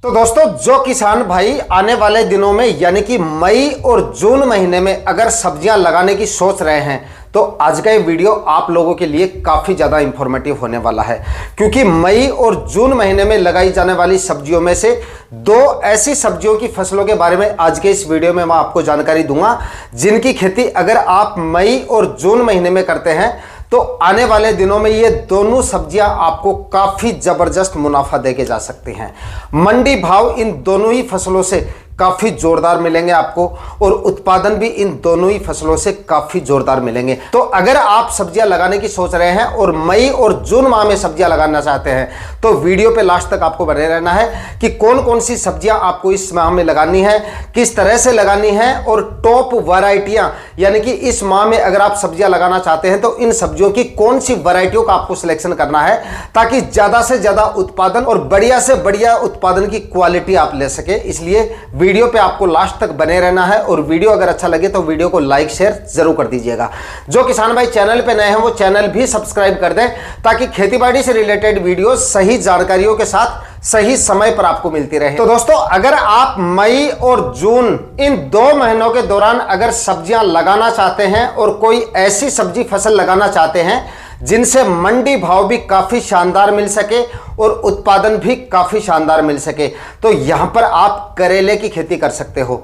तो दोस्तों, जो किसान भाई आने वाले दिनों में यानी कि मई और जून महीने में अगर सब्जियां लगाने की सोच रहे हैं तो आज का ये वीडियो आप लोगों के लिए काफ़ी ज़्यादा इंफॉर्मेटिव होने वाला है, क्योंकि मई और जून महीने में लगाई जाने वाली सब्जियों में से दो ऐसी सब्जियों की फसलों के बारे में आज के इस वीडियो में मैं आपको जानकारी दूंगा, जिनकी खेती अगर आप मई और जून महीने में करते हैं तो आने वाले दिनों में ये दोनों सब्जियां आपको काफ़ी ज़बरदस्त मुनाफा देके जा सकती हैं। मंडी भाव इन दोनों ही फसलों से काफ़ी जोरदार मिलेंगे आपको और उत्पादन भी इन दोनों ही फसलों से काफ़ी जोरदार मिलेंगे। तो अगर आप सब्जियां लगाने की सोच रहे हैं और मई और जून माह में सब्जियां लगाना चाहते हैं तो वीडियो पे लास्ट तक आपको बने रहना है कि कौन कौन सी सब्जियां आपको इस माह में लगानी है, किस तरह से लगानी है और टॉप वैरायटियां यानी कि इस माह में अगर आप सब्जियां लगाना चाहते हैं तो इन सब्जियों की कौन सी वैरायटियों का आपको सिलेक्शन करना है ताकि ज़्यादा से ज़्यादा उत्पादन और बढ़िया से बढ़िया उत्पादन की क्वालिटी आप ले सके। इसलिए वीडियो पे आपको लास्ट तक बने रहना है और वीडियो अगर अच्छा लगे तो वीडियो को लाइक शेयर जरूर कर दीजिएगा। जो किसान भाई चैनल पे नए हैं वो चैनल भी सब्सक्राइब कर दें ताकि खेतीबाड़ी से रिलेटेड वीडियो सही जानकारियों के साथ सही समय पर आपको मिलती रहे। तो दोस्तों, अगर आप मई और जून इन 2 महीनों के दौरान अगर सब्जियां लगाना चाहते हैं और कोई ऐसी सब्जी फसल लगाना चाहते हैं जिनसे मंडी भाव भी काफी शानदार मिल सके और उत्पादन भी काफी शानदार मिल सके, तो यहां पर आप करेले की खेती कर सकते हो।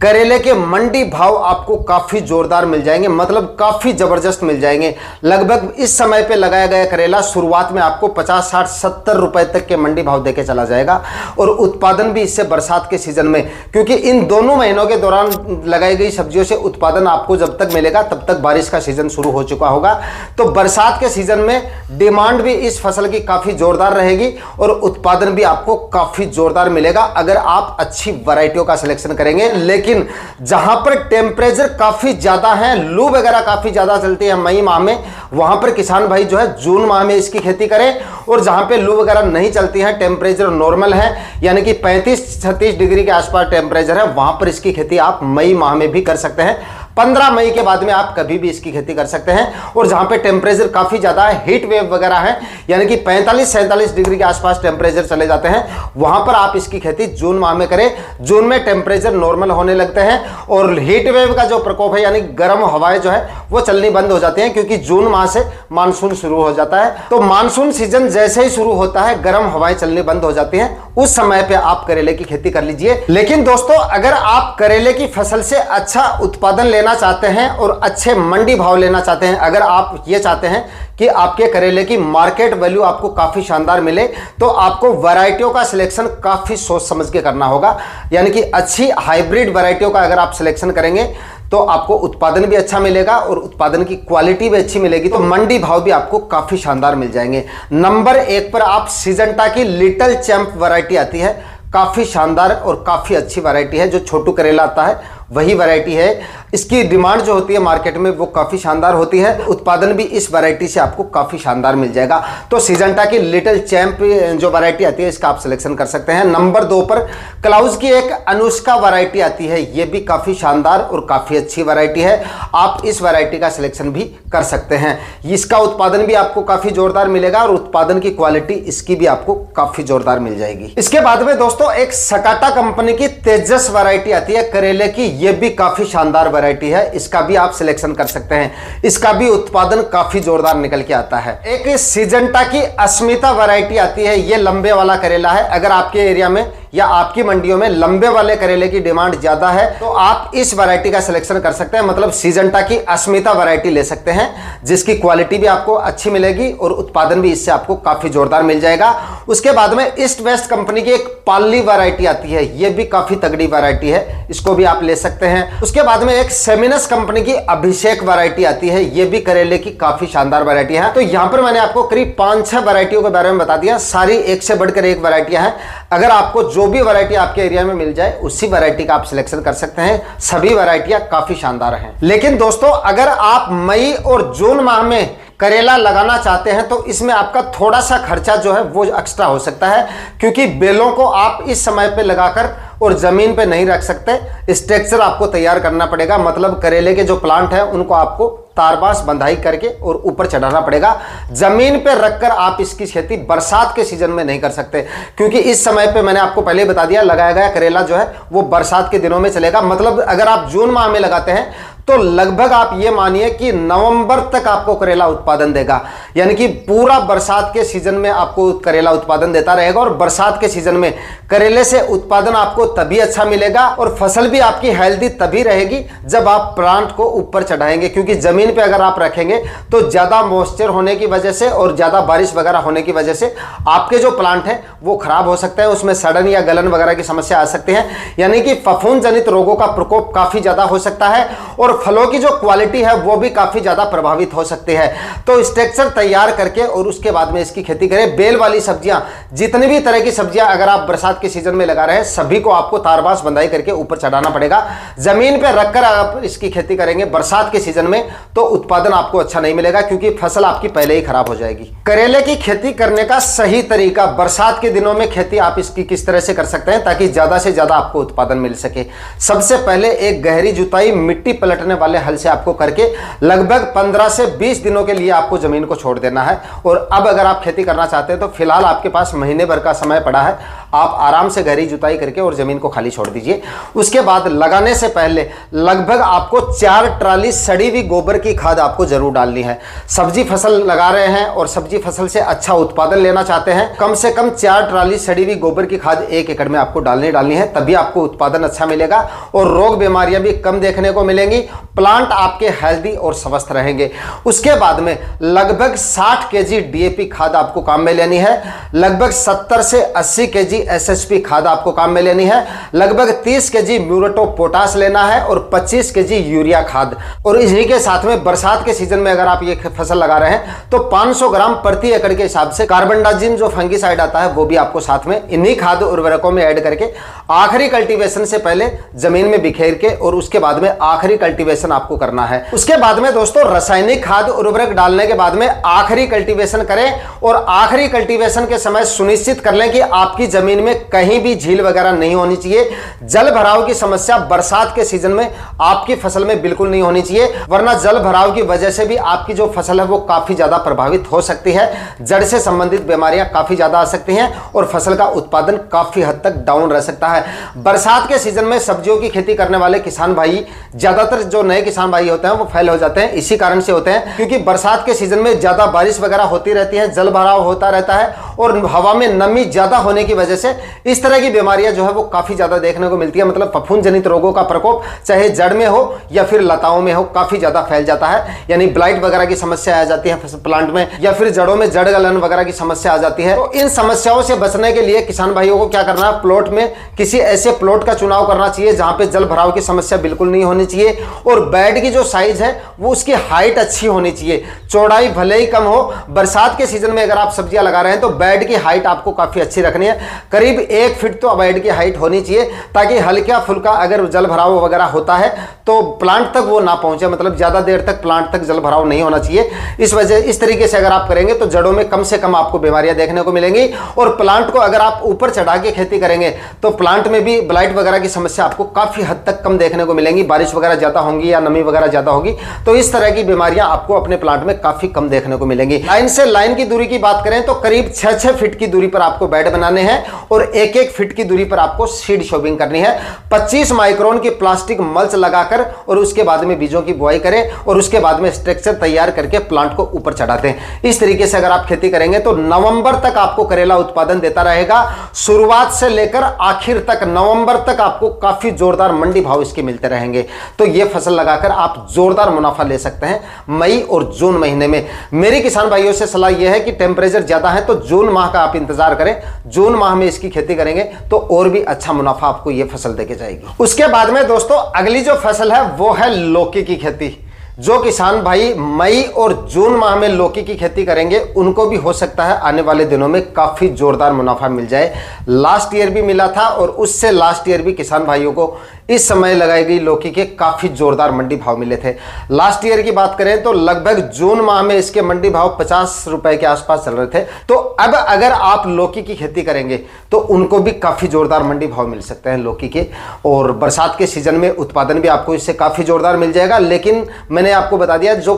करेले के मंडी भाव आपको काफी जोरदार मिल जाएंगे, मतलब काफी जबरदस्त मिल जाएंगे। लगभग इस समय पे लगाया गया करेला शुरुआत में आपको 50, 60, 70 रुपए तक के मंडी भाव देके चला जाएगा और उत्पादन भी इससे बरसात के सीजन में, क्योंकि इन दोनों महीनों के दौरान लगाई गई सब्जियों से उत्पादन आपको जब तक मिलेगा तब तक बारिश का सीजन शुरू हो चुका होगा। तो बरसात के सीजन में डिमांड भी इस फसल की काफी जोरदार रहेगी और उत्पादन भी आपको काफी जोरदार मिलेगा अगर आप अच्छी वैरायटियों का सिलेक्शन करेंगे। लेकिन जहां पर टेम्परेचर काफी ज्यादा है, लू वगैरह काफी ज्यादा चलती है मई माह में, वहां पर किसान भाई जो है जून माह में इसकी खेती करें। और जहां पे लू वगैरह नहीं चलती है, टेम्परेचर नॉर्मल है यानी कि 35-36 डिग्री के आसपास टेम्परेचर है, वहां पर इसकी खेती आप मई माह में भी कर सकते हैं। 15 मई के बाद में आप कभी भी इसकी खेती कर सकते हैं। और जहां पे टेम्परेचर काफी ज्यादा है, हीट वेव वगैरह है यानी कि 45-47 डिग्री के आसपास टेम्परेचर चले जाते हैं, वहां पर आप इसकी खेती जून माह में करें। जून में टेम्परेचर नॉर्मल होने लगते हैं और हीट वेव का जो प्रकोप है यानी गर्म हवाएं जो है वो चलनी बंद हो जाती हैं, क्योंकि जून माह से मानसून शुरू हो जाता है। तो मानसून सीजन जैसे ही शुरू होता है गर्म हवाएं चलनी बंद हो जाती हैं, उस समय पे आप करेले की खेती कर लीजिए। लेकिन दोस्तों, अगर आप करेले की फसल से अच्छा उत्पादन लेना चाहते हैं और अच्छे मंडी भाव लेना चाहते हैं, अगर आप ये चाहते हैं कि आपके करेले की मार्केट वैल्यू आपको काफी शानदार मिले, तो आपको वैरायटियों का सिलेक्शन काफी सोच समझ के करना होगा। यानी कि अच्छी हाइब्रिड वैरायटियों का अगर आप सिलेक्शन करेंगे तो आपको उत्पादन भी अच्छा मिलेगा और उत्पादन की क्वालिटी भी अच्छी मिलेगी, तो मंडी भाव भी आपको काफी शानदार मिल जाएंगे। नंबर 1 पर आप सिजंटा की लिटिल चैंप वैरायटी आती है, काफी शानदार और काफी अच्छी वैरायटी है। जो छोटू करेला आता है वही वैरायटी है। इसकी डिमांड जो होती है मार्केट में वो काफ़ी शानदार होती है, उत्पादन भी इस वैरायटी से आपको काफ़ी शानदार मिल जाएगा। तो सिजंटा की लिटिल चैंप जो वैरायटी आती है इसका आप सिलेक्शन कर सकते हैं। नंबर 2 पर क्लाउज की एक अनुष्का वैरायटी आती है, ये भी काफ़ी शानदार और काफ़ी अच्छी वैरायटी है, आप इस वैरायटी का सिलेक्शन भी कर सकते हैं। इसका उत्पादन भी आपको काफ़ी जोरदार मिलेगा और उत्पादन की क्वालिटी इसकी भी आपको काफ़ी जोरदार मिल जाएगी। इसके बाद में दोस्तों एक सकाटा कंपनी की तेजस वैरायटी आती है करेले की, ये भी काफी शानदार वैरायटी है, इसका भी आप सिलेक्शन कर सकते हैं। इसका भी उत्पादन काफी जोरदार निकल के आता है। एक सिजंटा की अस्मिता वैरायटी आती है, ये लंबे वाला करेला है। अगर आपके एरिया में या आपकी मंडियों में लंबे वाले करेले की डिमांड ज्यादा है तो आप इस वैरायटी का सिलेक्शन कर सकते हैं, मतलब सिजंटा की अस्मिता वैरायटी ले सकते हैं, जिसकी क्वालिटी भी आपको अच्छी मिलेगी और उत्पादन भी इससे आपको काफी जोरदार मिल जाएगा। उसके बाद में ईस्ट वेस्ट कंपनी की एक पाली वैरायटी आती है, ये भी काफी तगड़ी वैरायटी है, इसको भी आप ले सकते हैं। उसके बाद में एक सेमिनस कंपनी की अभिषेक वैरायटी आती है, ये भी करेले की काफी शानदार वैरायटी है। तो यहां पर मैंने आपको करीब 5-6 वैरायटियों के बारे में बता दिया, सारी एक से बढ़कर एक वैरायटियां हैं। अगर आपको जो भी वैरायटी आपके एरिया में मिल जाए उसी वैरायटी का आप सिलेक्शन कर सकते हैं, सभी वैरायटियां काफी शानदार हैं। लेकिन दोस्तों, अगर आप मई और जून माह में करेला लगाना चाहते हैं तो इसमें आपका थोड़ा सा खर्चा जो है वो एक्स्ट्रा हो सकता है, क्योंकि बेलों को आप इस समय पे लगाकर और जमीन पे नहीं रख सकते, स्ट्रक्चर आपको तैयार करना पड़ेगा। मतलब करेले के जो प्लांट है उनको आपको तारबास बंधाई करके और ऊपर चढ़ाना पड़ेगा। जमीन पे रखकर आप इसकी खेती बरसात के सीजन में नहीं कर सकते, क्योंकि इस समय पे मैंने आपको पहले बता दिया लगाया गया करेला जो है वो बरसात के दिनों में चलेगा। मतलब अगर आप जून माह में लगाते हैं तो लगभग आप ये मानिए कि नवंबर तक आपको करेला उत्पादन देगा, यानी कि पूरा बरसात के सीजन में आपको करेला उत्पादन देता रहेगा। और बरसात के सीजन में करेले से उत्पादन आपको तभी अच्छा मिलेगा और फसल भी आपकी हेल्दी तभी रहेगी जब आप प्लांट को ऊपर चढ़ाएंगे, क्योंकि जमीन पे अगर आप रखेंगे तो ज्यादा मॉइस्चर होने की वजह से और ज्यादा बारिश वगैरह होने की वजह से आपके जो प्लांट है वो खराब हो सकते हैं, उसमें सड़न या गलन वगैरह की समस्या आ सकती है, यानी कि फफूंद जनित रोगों का प्रकोप काफी ज्यादा हो सकता है और फलों की जो क्वालिटी है वो भी काफी ज्यादा प्रभावित हो सकती है। तो स्ट्रक्चर तैयार करके और उसके बाद में इसकी खेती करें। बेल वाली सब्जियां, जितनी भी तरह की सब्जियां अगर आप बरसात के सीजन में लगा रहे हैं सभी को आपको तारबास बंधाई करके ऊपर चढ़ाना पड़ेगा। जमीन पे रखकर आप इसकी खेती करेंगे बरसात के सीजन में तो उत्पादन आपको अच्छा नहीं मिलेगा, क्योंकि फसल आपकी पहले ही खराब हो जाएगी। करेले की खेती करने का सही तरीका, बरसात के दिनों में खेती आप इसकी किस तरह से कर सकते हैं ताकि ज्यादा से ज्यादा आपको उत्पादन मिल सके। सबसे पहले एक गहरी जुताई मिट्टी पलटने वाले हल से आपको करके लगभग 15 से 20 दिनों के लिए आपको जमीन को छोड़ देना है। और अब अगर आप खेती करना चाहते हैं तो फिलहाल आपके पास महीने भर का समय पड़ा है, आप आराम से गहरी जुताई करके और जमीन को खाली छोड़ दीजिए। उसके बाद लगाने से पहले लगभग आपको 4 ट्राली सड़ी हुई गोबर की खाद आपको जरूर डालनी है। सब्जी फसल लगा रहे हैं और सब्जी फसल से अच्छा उत्पादन लेना चाहते हैं, कम से कम 4 ट्राली सड़ी हुई गोबर की खाद 1 एकड़ में आपको डालनी है, तभी आपको उत्पादन अच्छा मिलेगा और रोग बीमारियां भी कम देखने को मिलेंगी। प्लांट आपके हेल्दी और स्वस्थ रहेंगे। उसके बाद में लगभग 60 केजी डीएपी खाद आपको काम में लेनी है, लगभग 70 से 80 केजी एसएसपी खाद आपको काम में लेनी है, लगभग 30 केजी म्यूरेट ऑफ पोटाश लेना है और 25 केजी यूरिया खाद। और इसी के साथ में बरसात के सीजन में अगर आप ये फसल लगा रहे हैं तो 500 ग्राम प्रति एकड़ के हिसाब से कार्बनडाजिम जो फंगिसाइड आता है वो भी आपको साथ में इन्हीं खाद उर्वरकों में ऐड करके आखिरी कल्टीवेशन से पहले जमीन में बिखेर के और उसके बाद में आखिरी कल्टीवेशन आपको करना है। उसके बाद में दोस्तों रासायनिक खाद उर्वरक डालने के बाद में आखिरी कल्टीवेशन करें और आखिरी कल्टीवेशन के समय सुनिश्चित कर लें कि आपकी जमीन में कहीं भी झील वगैरह नहीं होनी चाहिए। जल भराव की समस्या बरसात के सीजन में आपकी फसल में बिल्कुल नहीं होनी चाहिए, वरना जल भराव की वजह से भी आपकी जो फसल है वो काफी ज्यादा प्रभावित हो सकती है, जड़ से संबंधित बीमारियां काफी ज्यादा आ सकती हैं और फसल का उत्पादन काफी हद तक डाउन रह सकता है। बरसात के सीजन में सब्जियों की खेती करने वाले किसान भाई, ज्यादातर जो नए किसान भाई होते हैं वो फेल हो जाते हैं, इसी कारण से होते हैं क्योंकि बरसात के सीजन में ज्यादा बारिश वगैरह होती रहती है, जल भराव होता रहता है और हवा में नमी ज्यादा होने की वजह से इस तरह की बीमारियां जो है वो काफी ज्यादा देखने को मिलती है। मतलब फफूंद जनित रोगों का प्रकोप चाहे जड़ में हो या फिर लताओं में हो काफी ज्यादा फैल जाता है, यानी ब्लाइट वगैरह की समस्या आ जाती है प्लांट में, या फिर जड़ों में जड़ गलन वगैरह की समस्या आ जाती है। तो इन समस्याओं से बचने के लिए किसान भाइयों को क्या करना है, प्लॉट में किसी ऐसे प्लॉट का चुनाव करना चाहिए जहां पे जल भराव की समस्या बिल्कुल नहीं होनी चाहिए और बेड की जो साइज है वो उसकी हाइट अच्छी होनी चाहिए, चौड़ाई भले ही कम हो। बरसात के सीजन में अगर आप सब्जियां लगा रहे हैं तो बेड की हाइट आपको काफी अच्छी रखनी है, करीब 1 फीट तो बेड की हाइट होनी चाहिए, ताकि हल्का फुल्का अगर जल भराव वगैरह होता है तो प्लांट तक वो ना पहुंचे, मतलब ज्यादा देर तक प्लांट तक जल भराव नहीं होना चाहिए। इस तरीके से अगर आप करेंगे तो जड़ों में कम से कम आपको बीमारियां देखने को मिलेंगी और प्लांट को अगर आप ऊपर चढ़ा के खेती करेंगे तो प्लांट में भी ब्लाइट वगैरह की समस्या आपको काफी हद तक कम देखने को मिलेंगी। बारिश वगैरह ज्यादा होंगी या नमी वगैरह ज्यादा होगी तो इस तरह की बीमारियां आपको अपने प्लांट में काफी कम देखने को मिलेंगी। लाइन से लाइन की दूरी की बात करें तो करीब 6-6 फीट की दूरी पर आपको बेड बनाने हैं और 1-1 फीट की दूरी पर आपको सीड शोविंग करनी है। 25 माइक्रोन की प्लास्टिक मल्च लगाकर और उसके बाद में बीजों की बुआई करें और उसके बाद में स्ट्रक्चर तैयार करके प्लांट को ऊपर चढ़ा दें। इस तरीके से अगर आप खेती करेंगे तो नवंबर तक आपको करेला उत्पादन देता रहेगा। शुरुआत से लेकर आखिर तक नवंबर तक आपको काफी जोरदार मंडी भाव इसके मिलते रहेंगे। तो यह फसल लगाकर आप जोरदार मुनाफा ले सकते हैं मई और जून महीने में। मेरी किसान भाइयों से सलाह यह है कि टेम्परेचर ज्यादा है तो जून माह का आप इंतजार करें, जून माह में इसकी खेती करेंगे तो और भी अच्छा मुनाफा आपको यह फसल देके जाएगी। उसके बाद में दोस्तों अगली जो फसल है वो है लौकी की खेती। जो किसान भाई मई और जून माह में लौकी की खेती करेंगे उनको भी हो सकता है आने वाले दिनों में काफी जोरदार मुनाफा मिल जाए। लास्ट ईयर भी मिला था और उससे लास्ट ईयर भी किसान भाइयों को इस समय लगाई गई लौकी के काफी जोरदार मंडी भाव मिले थे। लास्ट ईयर की बात करें तो लगभग जून माह में इसके मंडी भाव 50 रुपए के आसपास चल रहे थे। तो अब अगर आप लौकी की खेती करेंगे तो उनको भी काफी जोरदार मंडी भाव मिल सकते हैं लौकी के, और बरसात के सीजन में उत्पादन भी आपको इससे काफी जोरदार मिल जाएगा। लेकिन मैंने मैंने आपको बता दिया, जो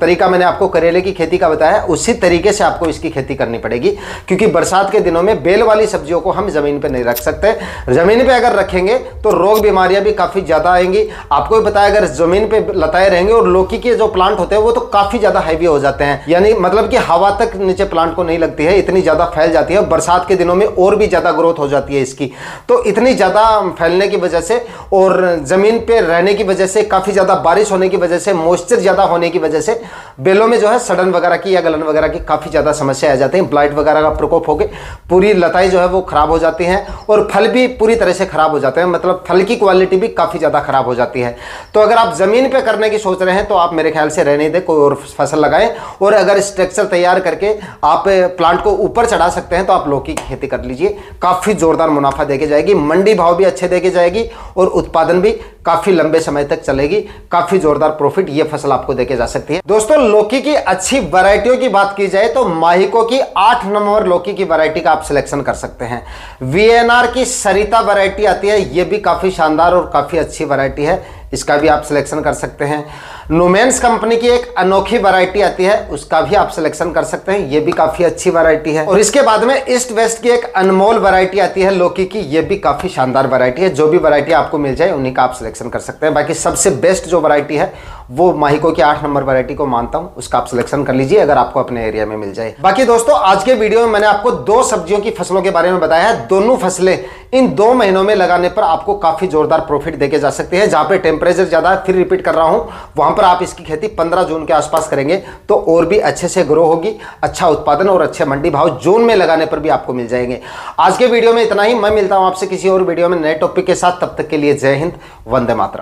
तरीका मैंने आपको करेले की खेती का बताया उसी तरीके से आपको इसकी खेती करनी पड़ेगी, क्योंकि बरसात के दिनों में बेल वाली सब्जियों को हम जमीन पे नहीं रख सकते। जमीन पे अगर रखेंगे तो रोग बीमारियां भी काफी ज्यादा आएंगी। आपको भी बताया, अगर जमीन पे लताए रहेंगे और लौकी के जो प्लांट होते हैं वो तो काफी ज्यादा हैवी हो जाते हैं, यानी मतलब कि हवा तक नीचे प्लांट को नहीं लगती है, इतनी ज्यादा फैल जाती है। बरसात के दिनों में और भी ज्यादा ग्रोथ हो जाती है इसकी। तो इतनी ज्यादा फैलने की वजह से और जमीन पे रहने की वजह से, काफी ज्यादा बारिश होने की वजह से, मॉइस्चर ज्यादा होने की वजह से बेलों में जो है सड़न वगैरह की या गलन वगैरह की काफी ज्यादा समस्या आ जाती है। ब्लाइट वगैरह का प्रकोप होकर पूरी लताएं जो है वो खराब हो जाती हैं और फल भी पूरी तरह से खराब हो जाते हैं, मतलब फल की क्वालिटी भी काफी ज्यादा खराब हो जाती है। तो अगर आप जमीन पे करने की सोच रहे हैं तो आप मेरे ख्याल से रहने दें, कोई और फसल लगाएं। और अगर स्ट्रक्चर तैयार करके आप प्लांट को ऊपर चढ़ा सकते हैं तो आप लौकी की खेती कर लीजिए, काफी जोरदार मुनाफा देके जाएगी, मंडी भाव भी अच्छे देके जाएगी और उत्पादन भी काफी लंबे समय तक चलेगी। काफी जोरदार प्रॉफिट ये फसल आपको देके जा सकती है। दोस्तों, लौकी की अच्छी वैरायटियों की बात की जाए तो माहिको की 8 नंबर लौकी की वैरायटी का आप सिलेक्शन कर सकते हैं। वीएनआर की सरिता वैरायटी आती है, ये भी काफी शानदार और काफी अच्छी वैरायटी है, इसका भी आप सिलेक्शन कर सकते हैं। नोमेंस कंपनी की एक अनोखी वैरायटी आती है, उसका भी आप सिलेक्शन कर सकते हैं, ये भी काफी अच्छी वैरायटी है। और इसके बाद में ईस्ट वेस्ट की एक अनमोल वैरायटी आती है लौकी की, ये भी काफी शानदार वैरायटी है। जो भी वैरायटी आपको मिल जाए उन्हीं का आप सिलेक्शन कर सकते हैं। बाकी सबसे बेस्ट जो वैरायटी है वो माहिको की 8 नंबर वैरायटी को मानता हूं, उसका आप सिलेक्शन कर लीजिए अगर आपको अपने एरिया में मिल जाए। बाकी दोस्तों, आज के वीडियो में मैंने आपको 2 सब्जियों की फसलों के बारे में बताया है। दोनों फसलें इन 2 महीनों में लगाने पर आपको काफी जोरदार प्रॉफिट देके जा सकते हैं। जहां पे टेम्परेचर ज्यादा है, फिर रिपीट कर रहा हूं, वहां पर आप इसकी खेती 15 जून के आसपास करेंगे तो और भी अच्छे से ग्रो होगी, अच्छा उत्पादन और अच्छे मंडी भाव जून में लगाने पर भी आपको मिल जाएंगे। आज के वीडियो में इतना ही। मैं मिलता हूं आपसे किसी और वीडियो में नए टॉपिक के साथ। तब तक के लिए जय हिंद, वंदे मातरम।